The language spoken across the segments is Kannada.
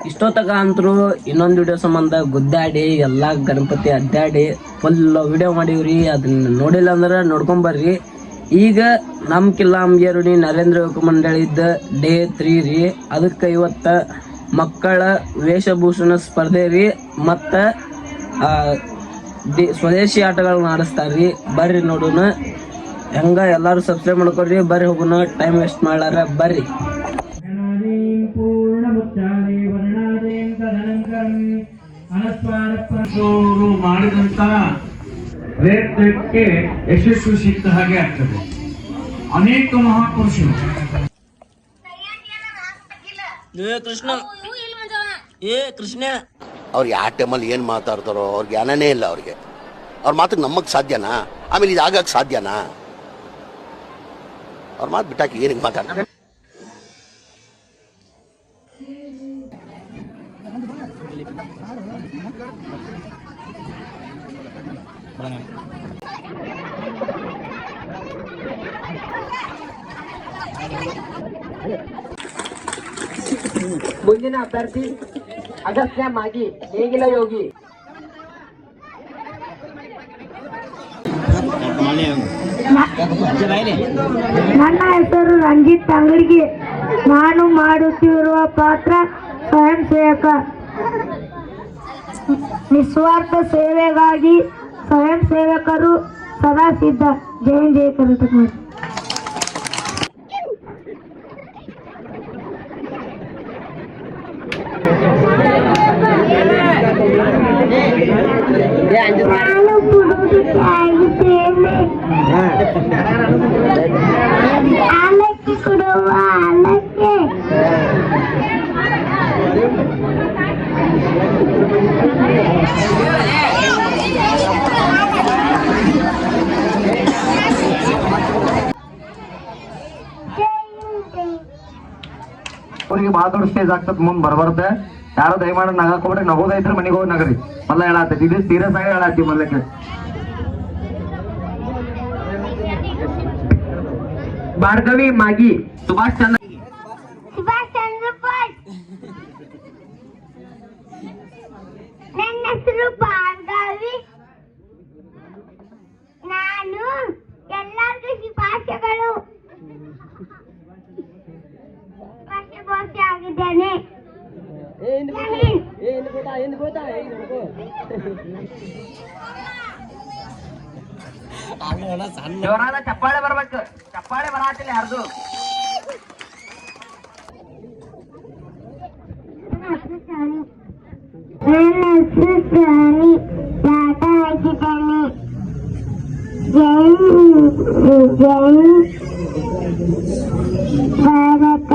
ಇಷ್ಟೊತ್ತಕ ಅಂತರೂ ಇನ್ನೊಂದು ವಿಡಿಯೋ ಸಂಬಂಧ ಗುದ್ದಾಡಿ ಎಲ್ಲ ಗಣಪತಿ ಅಡ್ಡಾಡಿ ಫುಲ್ ವಿಡಿಯೋ ಮಾಡೀವ್ರಿ. ಅದನ್ನ ನೋಡಿಲ್ಲ ಅಂದ್ರೆ ನೋಡ್ಕೊಂಬರ್ರಿ. ಈಗ ನಮ್ಮ ಕಿಲ್ಲಾಂಬಿಯರುಣಿ ನರೇಂದ್ರ ಯುವಕ ಮಂಡಳಿದ್ದ ಡೇ 3 ರೀ. ಅದಕ್ಕೆ ಇವತ್ತ ಮಕ್ಕಳ ವೇಷಭೂಷಣ ಸ್ಪರ್ಧೆ ರೀ ಮತ್ತು ಸ್ವದೇಶಿ ಆಟಗಳನ್ನ ಆಡಿಸ್ತಾರ್ರಿ. ಬರ್ರಿ ನೋಡೋಣ. ಹೆಂಗ ಎಲ್ಲರೂ ಸಬ್ಸ್ಕ್ರೈಬ್ ಮಾಡ್ಕೊಡ್ರಿ. ಬರ್ರಿ ಹೋಗೋಣ, ಟೈಮ್ ವೇಸ್ಟ್ ಮಾಡ್ಲಾರ ಬರ್ರಿ. ಮಾಡಿದಂತ ಪ್ರಯತ್ನಕ್ಕೆ ಯಶಸ್ಸು ಸಿಕ್ಕ ಹಾಗೆ ಆಗ್ತದೆ. ಅನೇಕ ಮಹಾಪುರುಷರು ಕೃಷ್ಣ ಅವ್ರು ಯಾವ ಟೈಮಲ್ಲಿ ಏನು ಮಾತಾಡ್ತಾರೋ ಅವ್ರ ಜ್ಞಾನನೇ ಇಲ್ಲ. ಅವ್ರಿಗೆ ಅವ್ರ ಮಾತಿಗೆ ನಮ್ಮಕ್ಕೆ ಸಾಧ್ಯನಾ? ಆಮೇಲೆ ಇದು ಆಗಕ್ಕೆ ಸಾಧ್ಯನಾ? ಅವ್ರ ಮಾತು ಬಿಟ್ಟಾಕಿ ಏನಕ್ಕೆ ಮಾತಾಡ್ತಾರೆ? ಮುಂದಿನ ಅಭ್ಯರ್ಥಿ ಅಗಸ್ತ್ಯ ಮಾಗಿ, ನೇಗಿಲ ಯೋಗಿ. ನನ್ನ ಹೆಸರು ರಂಜಿತ್ ಅಂಗಡಿಗೆ. ನಾನು ಮಾಡುತ್ತಿರುವ ಪಾತ್ರ ಸ್ವಯಂ ಸೇವಕ. ನಿಸ್ವಾರ್ಥ ಸೇವೆಗಾಗಿ ಸ್ವಯಂ ಸೇವಕರು ಸದಾ ಸಿದ್ಧ. ಜೈ ಜೈ ಕರ್ನಾಟಕ. ನಾನು ಆಲಕ್ಕಿ ಕೊಡುವ ಆಲಕ್ಕೆ ಅವ್ರಿಗೆ ಭಾಳ ದೊಡ್ಡ ಸ್ಟೇಜ್ ಆಗ್ತದ. ಮುಂದೆ ಬರ್ಬಾರ್ದೆ. ಯಾರು ದಯಮಾಡಿ ನಗಕ್ ಹೋಗ್ರಿ. ನಗೋದೈತ್ರ ಮನೆಗೆ ಹೋಗಿ ನಗರಿ. ಮಲ್ಲ ಹೇಳತ್ತೈತಿ, ಇದು ಸೀರಿಯಸ್ ಆಗಿ ಹೇಳತ್ತಿ. ಮೊದಲಕ್ಕೆ ಭಾರ್ಗವಿ ಮಾಗಿ, ಸುಭಾಷ್ ಚಂದ್ರ ಬೋಸ್. ನನ್ನ ಹೆಸರು ಭಾರ್ಗವಿ. ನಾನು ಎಲ್ಲರಿಗೂ ಶುಭಾಶಯಗಳು. ಭಾಷೆ ಆಗಿದ್ದೇನೆ. ಜೋರಾದ ಚಪ್ಪಾಳೆ ಬರ್ಬೇಕು. ಚಪ್ಪಾಳೆ ಬರಾತಿಲ್ಲ ಯಾರ್ದು. ನನ್ನ ಹೆಸರು ಪ್ರಾಣಿ. ಆಟ ಹಾಕಿದ್ದೇನೆ. ಜೈ ಭಾರತ.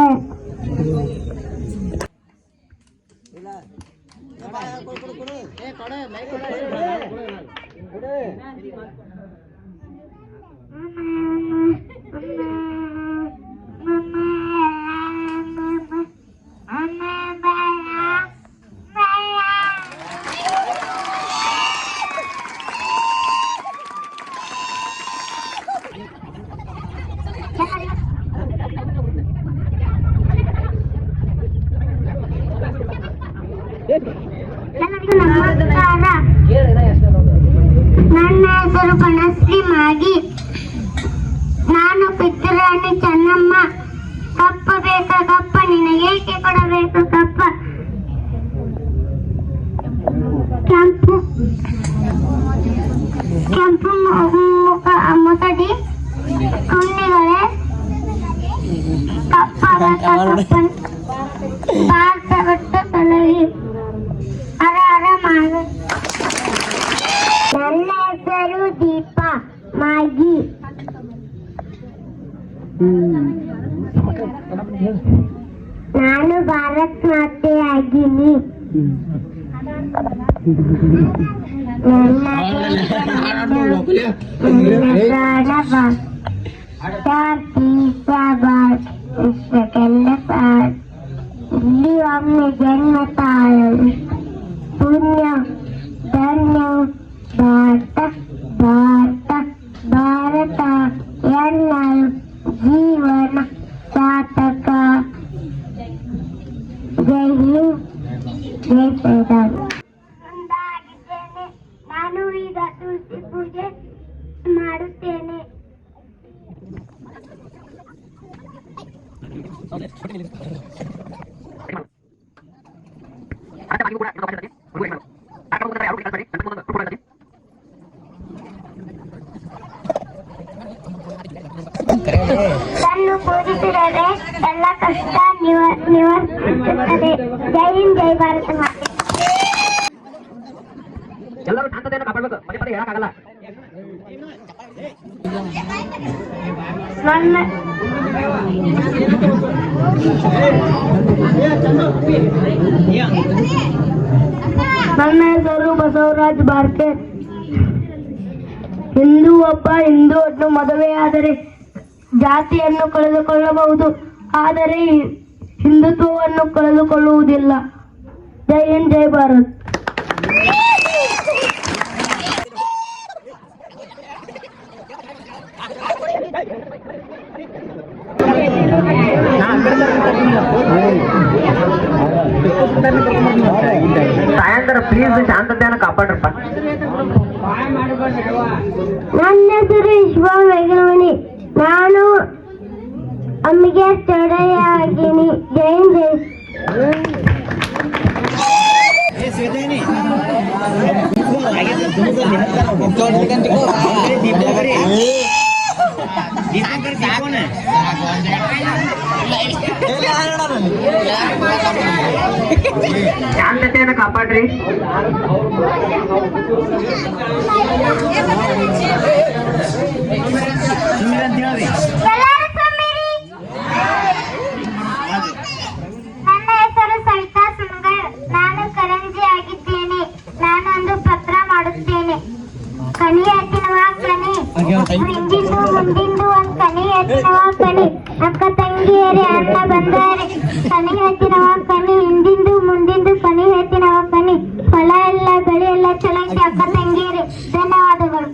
ನನ್ನ ಹೆಸರು ಬನಶ್ರೀ ಮಾಗಿ. ನಾನು ಪಿತೃರಾಣಿ ಚೆನ್ನಮ್ಮ. ಕಪ್ಪ ಬೇಕ ಕಪ್ಪ, ನಿನಗೇಕೆ ಕೊಡಬೇಕು ಕಪ್ಪ? ಕೆಂಪು ಕೆಂಪು ಮುಸಡಿ ಕುನ್ನಿಗಳೇ ಕಪ್ಪ ಬೇಕ ಕಪ್ಪ. ಭಾರತ ಬಿಟ್ಟು ತೊಲಗಿ ಅರ ಅರ ಮಾಡ. ನನ್ನ ಹೆಸರು ದೀಪ ಮಾಗಿ. ನಾನು ಭಾರತ್ ಮಾತೆ ಆಗಿನಿ. ಇಲ್ಲಿ ಒಮ್ಮೆ ಜನ್ಮ ತಾಳಲು ಪುಣ್ಯ ಧನ್ಯ ಭಾರತ ಭಾರತ ಭಾರತ ಎನ್ನಲು ಜೀವನ ಸಾರ್ಥಕ. ಜೈ ಹಿಂದ್, ಜೈ ಶ್ರೀರಾಮ್. ಮುಂದಾಗಿದ್ದೇನೆ, ನಾನು ಈಗ ತುಳಸಿ ಪೂಜೆ ಮಾಡುತ್ತೇನೆ. ಕಣ್ಣು ಪೂಜಿಸಿದರೆ ಎಲ್ಲ ಕಷ್ಟ ನಿವಾರಿಸುತ್ತದೆ. ಜೈ ಹಿಂದ್, ಜೈ ಭಾರತ ಮಾತೆ. ಎಲ್ಲರೂ ಶಾಂತತೆಯನ್ನು ಕಾಪಾಡಬೇಕು, ಪದೇ ಪದೇ ಹೇಳಕ್ಕಾಗಲ್ಲ. ನನ್ನ ಹೆಸರು ಬಸವರಾಜ್ ಬಾರ್ಕೆ. ಹಿಂದೂ ಒಬ್ಬ ಹಿಂದೂವನ್ನು ಮದುವೆಯಾದರೆ ಜಾತಿಯನ್ನು ಕಳೆದುಕೊಳ್ಳಬಹುದು, ಆದರೆ ಹಿಂದುತ್ವವನ್ನು ಕಳೆದುಕೊಳ್ಳುವುದಿಲ್ಲ. ಜೈ ಹಿಂದ್, ಜೈ ಭಾರತ್. ಸಾಯಂಕಾಲ ಪ್ಲೀಸ್ ಶಾಂತತೆಯನ್ನು ಕಾಪಾಡ್ರಪ್ಪ. ನನ್ನ ಹೆಸರು ವಿಶ್ವ ವೇಗಮಣಿ. ನಾನು ಅಮ್ಮಿಗೆ ಚಡೆಯಾಗಿನಿ. ಜೈ ಹಿಂದ್, ಜೈ. ಶಾಂತತೆಯನ್ನು ಕಾಪಾಡ್ರಿ. ನನ್ನ ಹೆಸರು ಸವಿತಾ ಸುಂಗರ್. ನಾನು ಕರಂಜಿ ಆಗಿದ್ದೇನೆ. ನಾನೊಂದು ಪತ್ರ ಮಾಡುತ್ತೇನೆ. ಕನಿ ಎತ್ತಿನವ ಕನಿ, ಹಿಂದಿಂದು ಮುಂದಿಂದು ಒಂದ್ ಕನಿ ಎತ್ತಿನವ ಕನಿ, ಅಕ್ಕ ತಂಗಿಯರೇ ಅಣ್ಣ ಬಂದಾರೆ. ಕನಿ ಎತ್ತಿನವ ಕನಿ, ಹಿಂದಿಂದು ಮುಂದಿಂದು ಕನಿ ಎತ್ತಿನವ ಕನಿ, ಹೊಲ ಎಲ್ಲ ಬೆಳೆ ಎಲ್ಲ ಚಲೋ ಐತೆ ಅಕ್ಕ ತಂಗಿಯರೇ. ಧನ್ಯವಾದಗಳು.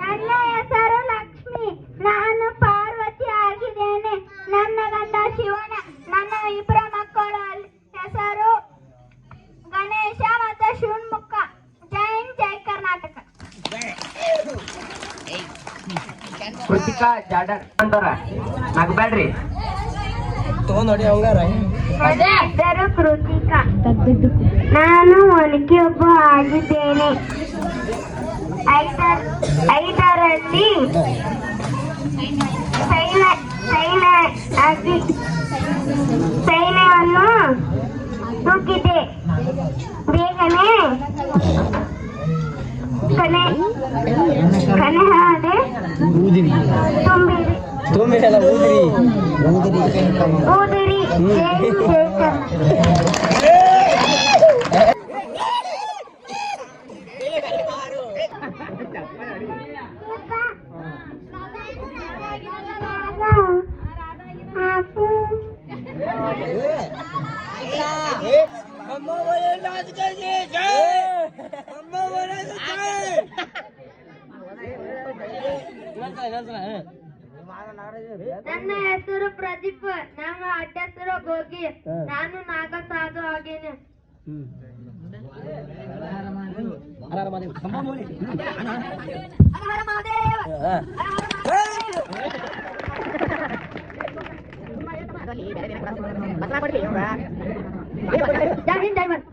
ನನ್ನ ಹೆಸರು ಲಕ್ಷ್ಮಿ. ನಾನು ಪಾರ್ವತಿ ಆಗಿದ್ದೇನೆ. ನನ್ನ ಗಂಡ ಶಿವನ. ನನ್ನ ಇಬ್ಬರ ಮಕ್ಕಳ ಹೆಸರು ಗಣೇಶ ಮತ್ತು ಶಿವನ್ಮುಖ. ಜೈ ಹಿಂದ್, ಜೈ ಕರ್ನಾಟಕ. ಕೃತಿಕಾ ಜಾಡರ್ ಅಂತಾರ, ನಗಬೇಡ್ರಿ. ನನ್ನ ಹೆಸರು ಕೃತಿಕಾ. ನಾನು ಒನಕೆಯೊಬ್ಬ ಆಗಿದ್ದೇನೆ. ಐದರಲ್ಲಿ ಸೈನ್ಯವನ್ನು ನುಗ್ಗಿದೆ. ಬೇಗನೆ ಕನೆ ಹಾದೆ ಊದಿರಿ. ಜೈ ಹಿಂದ್, ಜೈ ನನ್ನ ಹೆಸರು ಪ್ರದೀಪ್. ನಮ್ಮ ಅಡ್ಡ ಹೆಸರು ಗೋಗಿ. ನಾನು ನಾಗ ಸಾಧು ಆಗೇನೆ. ಜೈ ಹಿಂದ್, ಜೈ ಭಾರತ್.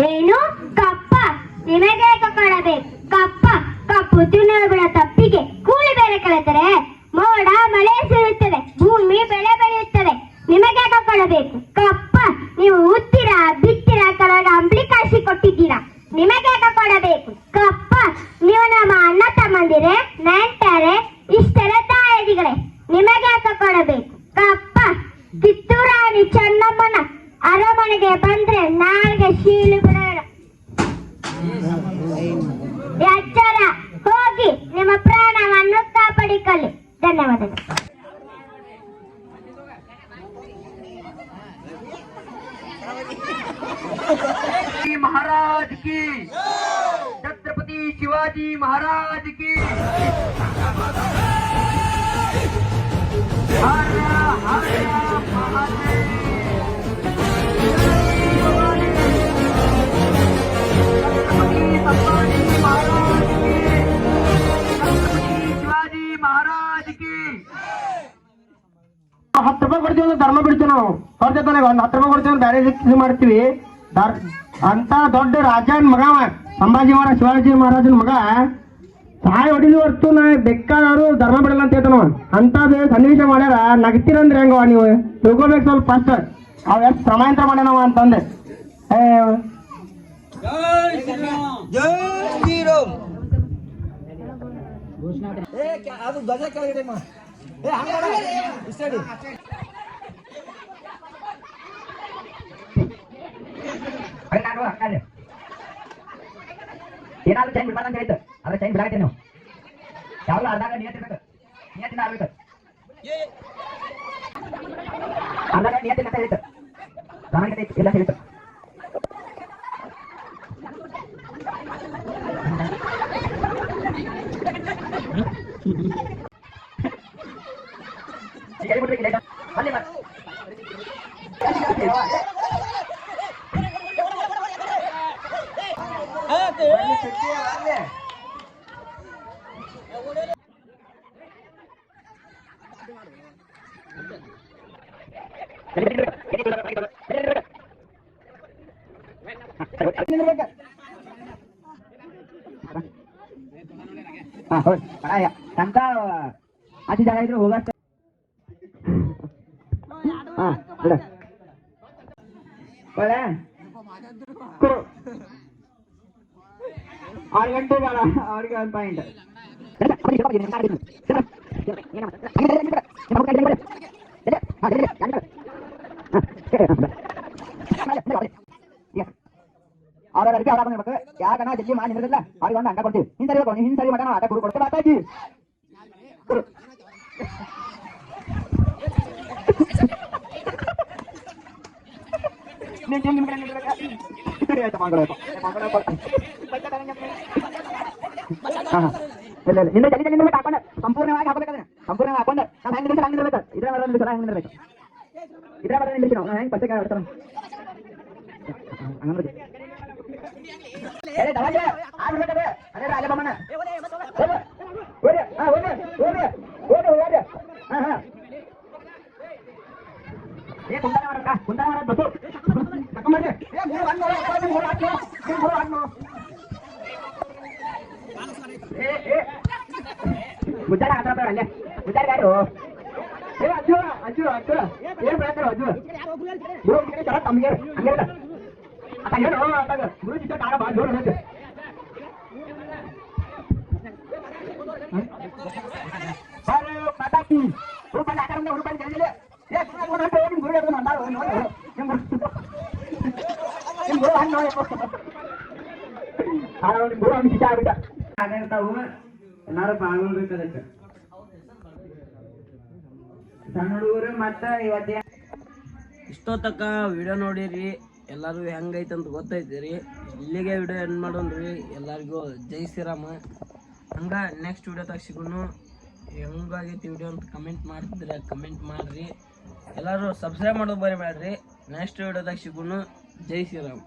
ಏನು ಕಪ್ಪ? ನಿಮಗೆ ಕೊಡಬೇಕು ಕಪ್ಪ. ಕಪ್ಪು ತಿನ್ನುವ ತಪ್ಪಿಗೆ ಕೂಲಿ ಬೇರೆ ಕಳೆದರೆ ಮೋಡ ಮಳೆ ಸುರಿಯುತ್ತದೆ, ಭೂಮಿ ಬೆಳೆ ಬೆಳೆಯುತ್ತದೆ. ನಿಮಗೆ ಕೊಡಬೇಕು ಕಪ್ಪ. ನೀವು ಉತ್ತೀರಾ, ಬಿತ್ತೀರಾ, ಕೆಲವರಿಗೆ ಅಂಬ್ಲಿ ಕಾಯಿಸಿ ಕೊಟ್ಟಿದ್ದೀರಾ. ನಿಮಗೆ ಕೊಡಬೇಕು ಕಪ್ಪ. ನೀವು ನಮ್ಮ ಅಣ್ಣ ತಮ್ಮಂದಿರೇ, ನೆಂಟರೆ, ಇಷ್ಟರ ತಾಯದಿಗಳೇ. ನಿಮಗೆ ಕೊಡಬೇಕು ಕಪ್ಪ. ಕಿತ್ತೂರು ರಾಣಿ ಚೆನ್ನಮ್ಮನ ಅರಮನೆಗೆ ಬಂದ್ರೆ ನಾಲ್ಗೆ ಶೀಲು ಬಿಡೋಣ. ಎಚ್ಚರ, ಹೋಗಿ ನಿಮ್ಮ ಪ್ರಾಣವನ್ನು ಕಾಪಾಡಿಕೊಳ್ಳಿ. ಧನ್ಯವಾದಗಳು. महाराज की, छत्रपति शिवाजी महाराज की। हर हर महादेव। शिवाजी महाराज की। 10 ರೂಪಾಯಿ ಕೊಡ್ತೀವಿ ಅಂದ್ರೆ ಧರ್ಮ ಬಿಡ್ತೀವಿ ನಾವು. ಅವ್ರ ಜೊತೆ 10 ರೂಪಾಯಿ ಕೊಡ್ತೀವಿ ಅಂದ್ರೆ ಬೇರೆ ಇದು ಮಾಡ್ತೀವಿ. ಅಂತ ದೊಡ್ಡ ರಾಜನ್ ಮಗ ಸಂಭಾಜಿ ಮಹಾರಾಜ, ಶಿವಾಜಿ ಮಹಾರಾಜನ ಮಗ ಸಾಯಿ ಹೊಡಿಲಿ ಹೊರ್ತು ನಾ ಬೇಕಾದವರು ಧರ್ಮ ಬಿಡಲ್ಲ ಅಂತ ಹೇಳ್ತಾನವ. ಅಂತದ್ ಸನ್ನಿವೇಶ ಮಾಡ್ಯಾರ. ನಗ್ತೀರಂದ್ರೆ ಹೆಂಗವ ನೀವು ತಿಳ್ಕೊಬೇಕು ಸ್ವಲ್ಪ ಫಸ್ಟ್. ಅವ್ ಎಷ್ಟು ಪ್ರಮಾಣಿತ ಮಾಡ್ಯಾನವ ಅಂತಂದೆ. ಏನಾದ್ರು ಚೈನ್ ಬಿಡ್ಬಾರ್ದು ಅಂತ ಹೇಳಿದ್ದು, ಅದ್ರ ಚೈನ್ ಬಿಡಾಕತ್ತೀನಿ ನೀವು. ಯಾವಾಗಲೂ ಅರ್ಧಾಗ ನಿಯತ್ತಿರ್ಬೇಕು, ನಿಯತ್ತಿನ ಆಗ್ಬೇಕು. ಅರ್ಧಾಗ ನಿಯತ್ತಿನ ಅಂತ ಹೇಳಿತ್ತು, ಪ್ರಾಮಾಣಿಕತೆ ಎಲ್ಲ ಹೇಳಿತ್ತು. ಈಗ ಹೇಳ್ಬಿಡ್ಬೇಕು ಇಲ್ಲ ಅಲ್ಲಿ ತನಕ ಆಚೆ ಜಾಗ ಇದ್ರು ಹೋಗಷ್ಟ. ಒಳ್ಳೆ 6 ಗಂಟೆ ಬೇಡ ಅವ್ರಿಗೆ 1 ಪಾಯಿಂಟ್. ಅವ್ರ ಅಡಿಕೆ ಅವ್ರ ಬಂದಿರ್ಬೇಕು. ಯಾಕನ ಜಲ್ದಿ ಮಾಡಿ ನಿಂದ್ರಲ್ಲ ಅವ್ರಿಗೆ ಒಂದು ಅಂಡ ಕೊಡ್ತೀವಿ. ಹಿಂದ್ ಸರಿ ಮಾಡೋಣ, ಆಟ ಕೊಡ್ತೀವಿ. ಮಾತಾಜಿ ಹಿಂದೆ ಜಲ್ದಿ ಜಲ್ದಿ ಹಾಕೊಂಡು ಸಂಪೂರ್ಣವಾಗಿ ಹಾಕಬೇಕಾದ್ರೆ ಸಂಪೂರ್ಣವಾಗಿ ಹಾಕೊಂಡು ನಾವು ಹೆಂಗ್ ನಿಲ್ಲಿಸ ಹಂಗೆ ನಿಲ್ಬೇಕು. ಇದ್ರ ಬರ ನಿಲ್ಲಿಸ ಹೆಂಗ್ ನಿಲ್ಬೇಕು, ಇದ್ರ ಬರ ನಿಲ್ಲಿಸಿ ನಾವು ಹೆಂಗ್ ಪತ್ತೆ ಆಡ್ತಾರ ಹಂಗಂದ್ರೆ ಆಗ್ಬೇಕಾದ್ರೆ ಅದೇ ರಾಜಬಮ್ಮನ ಕುಂದಾರ ಬಸ್ಸು ಮುದ್ದಾರ ಹಾಕ್ತಾರ ಅಲ್ಲೇ ಮುದ್ದಾರ ಗಾಡು ಅಜ್ಜು ಅಜ್ಜು ಅಜ್ಜು ಏನ್ ಬೇಡ ಅಜ್ಜು ತಮ್ಗೆ ಹಂಗೆ ಗುರು ಚಿಕ್ಕ ಕಾಡ ಬಾ ಜೋರು ಹೋಯ್ತು. ಮಾತಾಡ್ತಿ ರೂಪಾಯಿ ಹಾಕ ರೂಪಾಯಿ ಜಲ್ದಿ ಎಲ್ಲಾರು ಪಾಲ್ಗೊಳ್ಬೇಕು. ಅದಕ್ಕೆ ಸಣ್ಣ ಹುಡುಗರು ಮತ್ತ ಇವತ್ತೇ ಇಷ್ಟೊತ್ತಕ್ಕ ವಿಡಿಯೋ ನೋಡಿರಿ, ಎಲ್ಲರೂ ಹೆಂಗೈತೆ ಅಂತ ಗೊತ್ತೈತಿ. ಇಲ್ಲಿಗೆ ವಿಡಿಯೋ ಎಂಡ್ ಮಾಡೋಣ್ರಿ. ಎಲ್ಲರಿಗೂ ಜೈ ಶ್ರೀರಾಮ. ಹಂಗ ನೆಕ್ಸ್ಟ್ ವಿಡಿಯೋದಾಗ ಸಿಗೋನು. ಹೆಂಗಾಗೈತಿ ವಿಡಿಯೋ ಅಂತ ಕಮೆಂಟ್ ಮಾಡ್ತಿದ್ರೆ ಕಮೆಂಟ್ ಮಾಡ್ರಿ. ಎಲ್ಲರೂ ಸಬ್ಸ್ಕ್ರೈಬ್ ಮಾಡೋದು ಬರೀಬೇಡ್ರಿ. ನೆಕ್ಸ್ಟ್ ವಿಡಿಯೋದಾಗ ಸಿಗೋನು. ಜೈ ಶ್ರೀರಾಮ್.